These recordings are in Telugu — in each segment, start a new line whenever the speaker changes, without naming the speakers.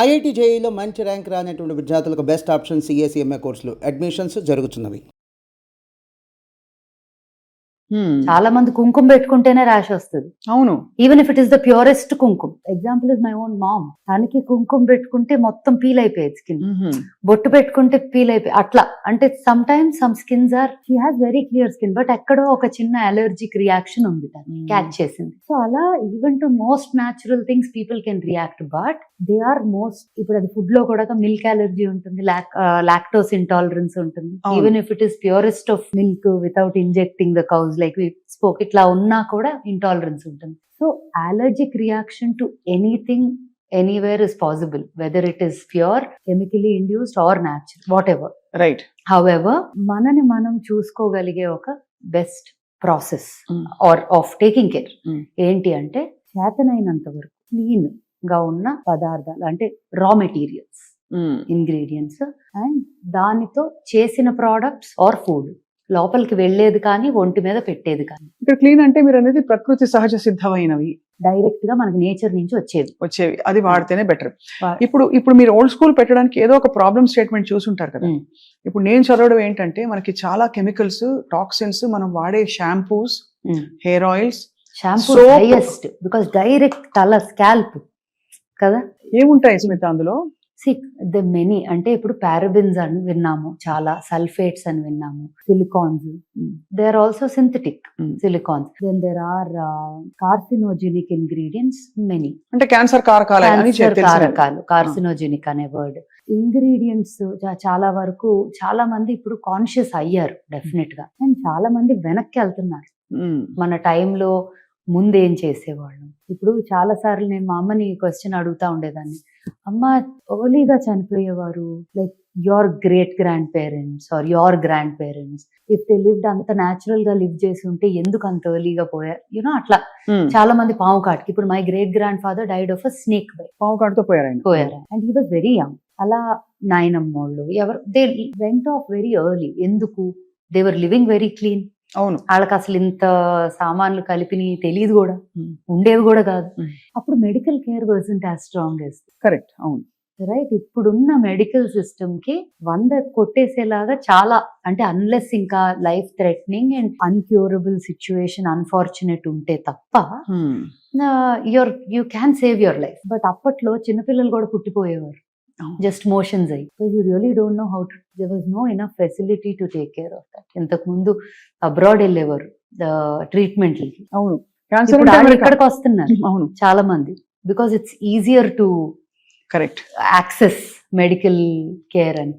ఐఐటి జేఈలో మంచి ర్యాంక్ రానటువంటి విద్యార్థులకు బెస్ట్ ఆప్షన్ సిఎస్ఈఎంఏ కోర్సులు అడ్మిషన్స్ జరుగుతున్నవి.
చాలా మంది కుంకుమ పెట్టుకుంటేనే ర్యాష్ వస్తుంది.
అవును,
even if it is the purest kumkuma. Example is my own mom. తనకి కుంకుమ పెట్టుకుంటే మొత్తం పీల్ అయిపోయేది స్కిన్. బొట్టు పెట్టుకుంటే పీల్ అయిపోయి అట్లా. అంటే some times some skins or she has very clear skin, but ఎక్కడో ఒక చిన్న అలర్జిక్ రియాక్షన్ ఉంది, తను క్యాచ్ చేసింది. సో అలా even to most natural things people can react, but they are most. ఇప్పుడు అది ఫుడ్ లో కూడా మిల్క్ అలర్జీ ఉంటుంది, లాక్టోస్ ఇంటాలరెన్స్ ఉంటుంది. Even if it is purest of milk without injecting the cows like we spoke, ఇట్లా ఉన్నా కూడా ఇంటాలరెన్స్ ఉంటుంది. So allergic reaction to anything anywhere is possible, whether it is pure, chemically induced or natural, whatever.
Right.
However, manani manam చూసుకోగలిగే ఒక best process or of taking care ఏంటి అంటే, చేతనైనంత వరకు క్లీన్ గా ఉన్న పదార్థాలు, అంటే రా మెటీరియల్స్, ఇంగ్రీడియంట్స్ అండ్ దానితో చేసిన ప్రోడక్ట్స్ ఆర్ ఫుడ్, లోపలికి వెళ్ళేది కానీ ఒంటి మీద పెట్టేది కానీ.
ఇక్కడ క్లీన్ అంటే మీరు అనేది ప్రకృతి సహజ సిద్ధమైనవి,
డైరెక్ట్ గా మనకి నేచర్ నుంచి వచ్చేవి
అది వాడితేనే బెటర్. ఇప్పుడు మీరు ఓల్డ్ స్కూల్ పెట్టడానికి ఏదో ఒక ప్రాబ్లమ్ స్టేట్మెంట్ చూసుంటారు కదా. ఇప్పుడు నేను చదవడం ఏంటంటే, మనకి చాలా కెమికల్స్, టాక్సిన్స్, మనం వాడే shampoos, hair oils,
shampoo highest because direct తల స్కాల్ప్ కదా.
ఏముంటాయి స్మిత అందులో?
ద మెనీ, అంటే ఇప్పుడు పారాబెన్స్ అని విన్నాము, చాలా సల్ఫేట్స్ అని విన్నాము, silicones, they are also synthetic silicones, then there are carcinogenic ingredients many.
అంటే క్యాన్సర్ కారకాలు,
కార్సినోజెనిక్ అనే వర్డ్. ఇంగ్రీడియంట్స్ చాలా వరకు చాలా మంది ఇప్పుడు కాన్షియస్ అయ్యారు డెఫినెట్ గా, అండ్ చాలా మంది వెనక్కి వెళ్తున్నారు. మన టైంలో ముందేం చేసేవాళ్ళం. ఇప్పుడు చాలా సార్లు నేను మా అమ్మని క్వశ్చన్ అడుగుతా ఉండేదాన్ని, అమ్మ ఎర్లీగా చనిపోయేవారు, like your great grand parents or your grand parents, if they lived అంత న్యాచురల్ గా లివ్ చేసి ఉంటే ఎందుకు అంత ఎర్లీగా పోయారు, యూనో అట్లా. చాలా మంది పాము కాటుకి, ఇప్పుడు my great grand father died of a snake bite,
పాము కాటుతో పోయారు
and he was very young. అలా నాయనమ్మోళ్ళు ఎవరు, they went off very early. ఎందుకు? They were living very clean.
అవును,
వాళ్ళకి అసలు ఇంత సామాన్లు కలిపిని తెలియదు కూడా, ఉండేవి కూడా కాదు. అప్పుడు medical care wasn't as strong as.
Correct, అవును,
రైట్. ఇప్పుడున్న మెడికల్ సిస్టమ్ కి 100 కొట్టేసేలాగా చాలా, అంటే అన్లెస్ ఇంకా life threatening and incurable situation, unfortunate ఉంటే తప్ప you can save your life. But అప్పట్లో చిన్నపిల్లలు కూడా పుట్టిపోయేవారు జస్ట్ మోషన్స్ అయ్యి. So you really don't know how to, there was no enough facility to take care of that. ఇంతకు ముందు అబ్రాడ్ వెళ్ళేవారు ట్రీట్మెంట్లకి.
అవును,
ఇక్కడికి వస్తున్నారు అవును చాలా మంది, because it's easier to
correct
access medical care అని.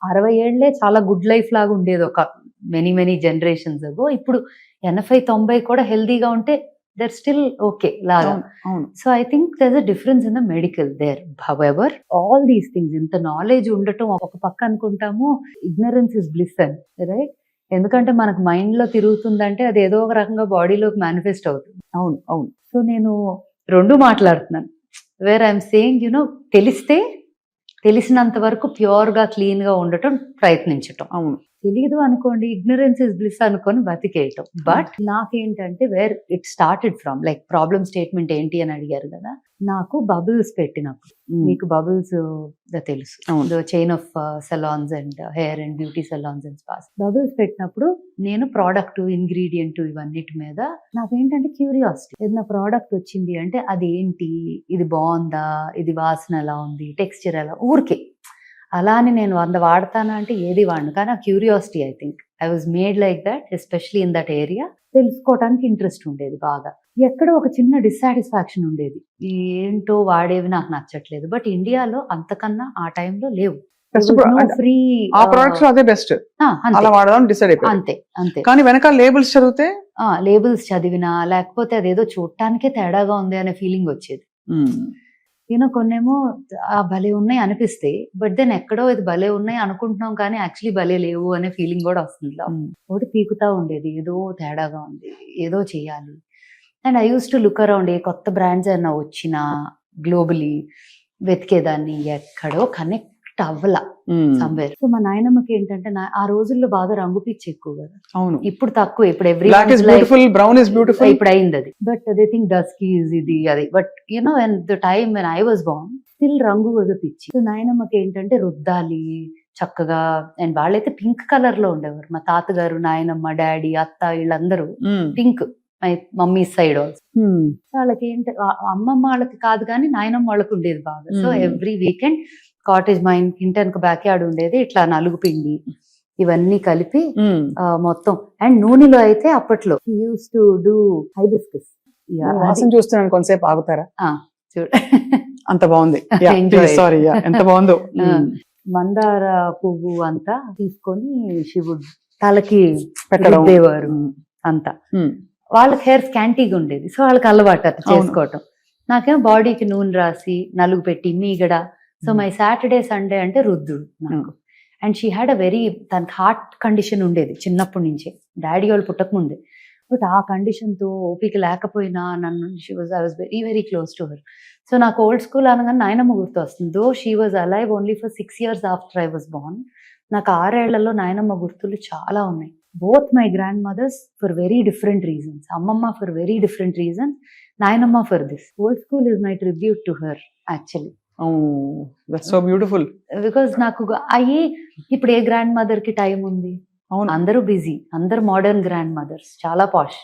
60 ఏళ్లే చాలా గుడ్ లైఫ్ లాగా ఉండేది ఒక మెనీ జనరేషన్స్ అగో. ఇప్పుడు 80-90 కూడా హెల్దీగా ఉంటే they're still okay laga. So I think there's a difference in the medical there. However, all these things, inta knowledge undatam oka pakka anukuntamu, ignorance is bliss అని, right? ఎందుకంటే మనకు మైండ్ లో తిరుగుతుందంటే అది ఏదో ఒక రకంగా బాడీలోకి మేనిఫెస్ట్ అవుతుంది.
అవును అవును.
సో నేను రెండు మాట్లాడుతున్నాను, వేర్ ఐఎమ్ సేయింగ్ యునో, తెలిసినంత వరకు ప్యూర్ గా క్లీన్ గా ఉండటం ప్రయత్నించటం.
అవును,
తెలియదు అనుకోండి, ఇగ్నరెన్స్ ఇస్ బ్లిస్ అనుకొని బతికేయటం. బట్ నాకేంటంటే where it started from, like problem statement ఏంటి అని అడిగారు కదా, నాకు బబుల్స్ పెట్టినప్పుడు, మీకు బబుల్స్ తెలుసు, chain of salons and hair and beauty salons and spas. Bubbles పెట్టినప్పుడు నేను ప్రోడక్ట్, ఇంగ్రీడియంట్ ఇవన్నిటి మీద నాకేంటంటే క్యూరియాసిటీ. ఏదైనా ప్రోడక్ట్ వచ్చింది అంటే అది ఏంటి, ఇది బాగుందా, ఇది వాసన ఎలా ఉంది, టెక్స్చర్ ఎలా, ఊరికే అలా అని నేను 100 వాడతానా అంటే ఏది వాడను, కానీ ఆ curiosity, I think I was made like that, especially in that area. తెలుసుకోవడానికి ఇంట్రెస్ట్ ఉండేది బాగా. ఎక్కడో ఒక చిన్న డిస్సాటిస్ఫాక్షన్ ఉండేది, ఏంటో వాడేవి నాకు నచ్చట్లేదు. బట్ ఇండియాలో అంతకన్నా ఆ టైంలో లేవు. ఫ్రీ
ఆ ప్రొడక్ట్స్ అదే బెస్ట్, అలా వాడదాం డిసైడ్ అయిపోయి
అంతే.
కానీ వెనకాల లేబుల్స్ చదివితే,
లేబుల్స్ చదివినా లేకపోతే అదేదో చూడటానికే తేడాగా ఉంది అనే ఫీలింగ్ వచ్చేది. కొన్నేమో భలే ఉన్నాయి అనిపిస్తాయి, బట్ దెన్ ఎక్కడో ఇది భలే ఉన్నాయి అనుకుంటున్నాం కానీ యాక్చువల్లీ భలే లేవు అనే ఫీలింగ్ కూడా వస్తుంది. ఒకటి పీకుతా ఉండేది, ఏదో తేడాగా ఉంది, ఏదో చెయ్యాలి. And I used to look around, ఏ కొత్త బ్రాండ్స్ అయినా వచ్చినా గ్లోబలీ వెతికేదాన్ని, ఎక్కడో కనెక్ట్ అవ్వలా సమ్వేర్. సో మా నాయనమ్మకి ఏంటంటే, ఆ రోజుల్లో బాగా రంగు పిచ్చి ఎక్కువ కదా.
అవును,
ఇప్పుడు తక్కువ, ఇప్పుడు ఎవ్రీ
బ్రౌన్ ఇస్ బ్యూటిఫుల్
ఇప్పుడు అయింది అది. But they think dusky is ఇది అది. But you know when the time when I was Born, still రంగు వదిలిపిచ్చి. సో నాయనమ్మకి ఏంటంటే రుద్దాలి చక్కగా, అండ్ వాళ్ళైతే పింక్ కలర్ లో ఉండేవారు. మా తాతగారు, నాయనమ్మ, డాడీ, అత్త వీళ్ళందరూ pink. My mummy side also. వాళ్ళకి ఏంటి అమ్మమ్మ వాళ్ళకి కాదు కానీ నాయనమ్మ వాళ్ళకి ఉండేది బాగా. సో ఎవ్రీ వీకెండ్ కాటేజ్, మా ఇంటి వెనక బ్యాక్ యార్డ్ ఉండేది, ఇట్లా నలుగు పిండి ఇవన్నీ కలిపి మొత్తం. అండ్ నూనెలో అయితే అప్పట్లో యూస్ టు డూ హైబిస్కస్.
వాసన చూస్తున్నాను, కొంతసేపు ఆగుతారా?
చూడ
అంత బాగుంది.
Enjoy.
సారీ, ఎంత బాగుందో.
మందార పువ్వు అంతా తీసుకొని శివుడు తలకి
పెట్టడం.
రుద్దేవారు అంతా. వాళ్ళకి హెయిర్ స్కాంటీగా ఉండేది, సో వాళ్ళకి అలవాటు అది చేసుకోవటం. నాకేమో బాడీకి నూనె రాసి నలుగు పెట్టి మీగడ. సో మై సాటర్డే సండే అంటే రుద్దుడు నాకు. And she had a very, తనకి హార్ట్ కండిషన్ ఉండేది చిన్నప్పటి నుంచే, డాడీ వాళ్ళు పుట్టక ముందే. బట్ ఆ కండిషన్ తో ఓపిక లేకపోయినా నన్ను I was very very close to her. So నాకు ఓల్డ్ స్కూల్ అనగానే నాయనమ్మ గుర్తు వస్తుంది. Though she was alive only for 6 years after I was born. నాకు 6 ఏళ్లలో నాయనమ్మ గుర్తులు చాలా ఉన్నాయి. Both my grandmothers for very different reasons. అమ్మమ్మ ఫర్ వెరీ డిఫరెంట్ రీజన్స్, నాయనమ్మ for this. Old school is my tribute to her actually.
That's so beautiful.
Because నాకు అయ్యి ఇప్పుడు ఏ గ్రాండ్ మదర్ కి టైం ఉంది?
అవును,
అందరూ బిజీ, అందరు మోడర్న్ గ్రాండ్ మదర్స్, చాలా పాష్.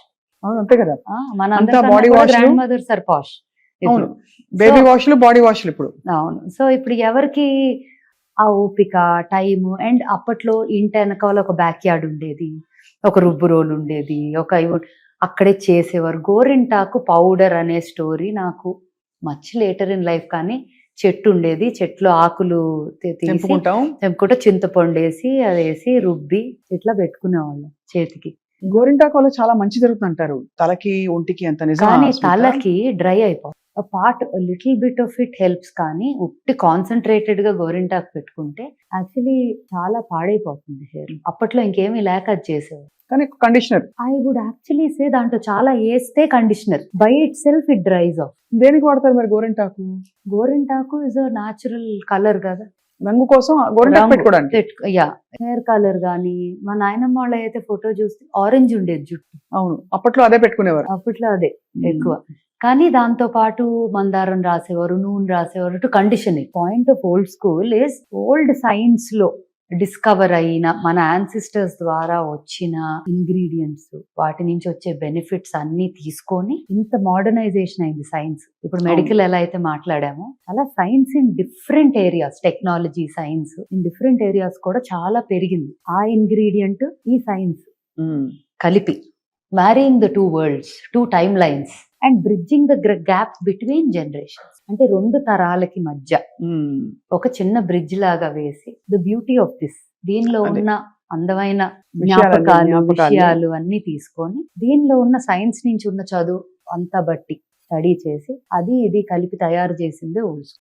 అవును, అంతే కదా.
మన
అంతా body wash లు.
గ్రాండ్ మదర్స్ ఆర్ పాష్.
అవును, బేబీ వాష్లు, బాడీ వాష్లు ఇప్పుడు.
అవును. సో ఇప్పుడు ఎవరికి ఆ ఓపిక, టైము? అండ్ అప్పట్లో ఇంటి వెనకాల ఒక బ్యాక్ యార్డ్ ఉండేది, ఒక రుబ్బు రోల్ ఉండేది, అక్కడే చేసేవారు. గోరింటాకు పౌడర్ అనే స్టోరీ నాకు మచ్ లేటర్ ఇన్ లైఫ్. కానీ చెట్టు ఉండేది, చెట్లు ఆకులు తెంపుకుంటే చింతపండు వేసి అది వేసి రుబ్బి ఇట్లా పెట్టుకునేవాళ్ళం చేతికి.
గోరింటాకు వల్ల చాలా మంచి జరుగుతుంది అంటారు, తలకి ఒంటికి. అంత నిజం?
కానీ తలకి డ్రై అయిపోతుంది. Part little bit of it helps, కానీ ఉట్టి కాన్సన్ట్రేటెడ్ గా గోరింటాకు పెట్టుకుంటే యాక్చువల్లీ చాలా పాడైపోతుంది హెయిర్. అప్పట్లో ఇంకేమీ లేక అది చేసేవారు.
కానీ conditioner
I would actually say దాంట్లో చాలా వేస్తే conditioner by itself it dries off.
దేనికి వాడతారు మరి గోరింటాకు?
గోరింటాకు ఇస్ అ న్యాచురల్ కలర్ కదా,
రంగు కోసం గోరింటాకు పెట్టుకోవడానికి.
యా, హెయిర్ కలర్ గానీ. మా నాయనమ్మ వాళ్ళ అయితే ఫోటో చూస్తే ఆరెంజ్ ఉండేది జుట్టు.
అవును, అప్పట్లో అదే పెట్టుకునేవారు.
అప్పట్లో అదే ఎక్కువ. కానీ దాంతో పాటు మందారం రాసేవారు, నూనె రాసేవారు to condition it. Point of old school is old science లో డిస్కవర్ అయిన, మన యాన్సిస్టర్స్ ద్వారా వచ్చిన ఇంగ్రీడియంట్స్, వాటి నుంచి వచ్చే బెనిఫిట్స్ అన్ని తీసుకొని ఇంత మోడర్నైజేషన్ అయింది సైన్స్. ఇప్పుడు మెడికల్ ఎలా అయితే మాట్లాడామో అలా science in different areas, technology science in different areas కూడా చాలా పెరిగింది. ఆ ఇంగ్రీడియంట్ ఈ సైన్స్ కలిపి marrying the 2 worlds, 2 timelines and bridging the gap between generations. అంటే 2 తరాలకి మధ్య ఒక చిన్న బ్రిడ్జ్ లాగా వేసి ద బ్యూటీ ఆఫ్ దిస్, దీనిలో ఉన్న అందమైన విషయాలు అన్ని తీసుకొని దీనిలో ఉన్న సైన్స్ నుంచి ఉన్న చదువు అంతా బట్టి స్టడీ చేసి అది ఇది కలిపి తయారు చేసిందే ఓల్డ్ స్కూల్.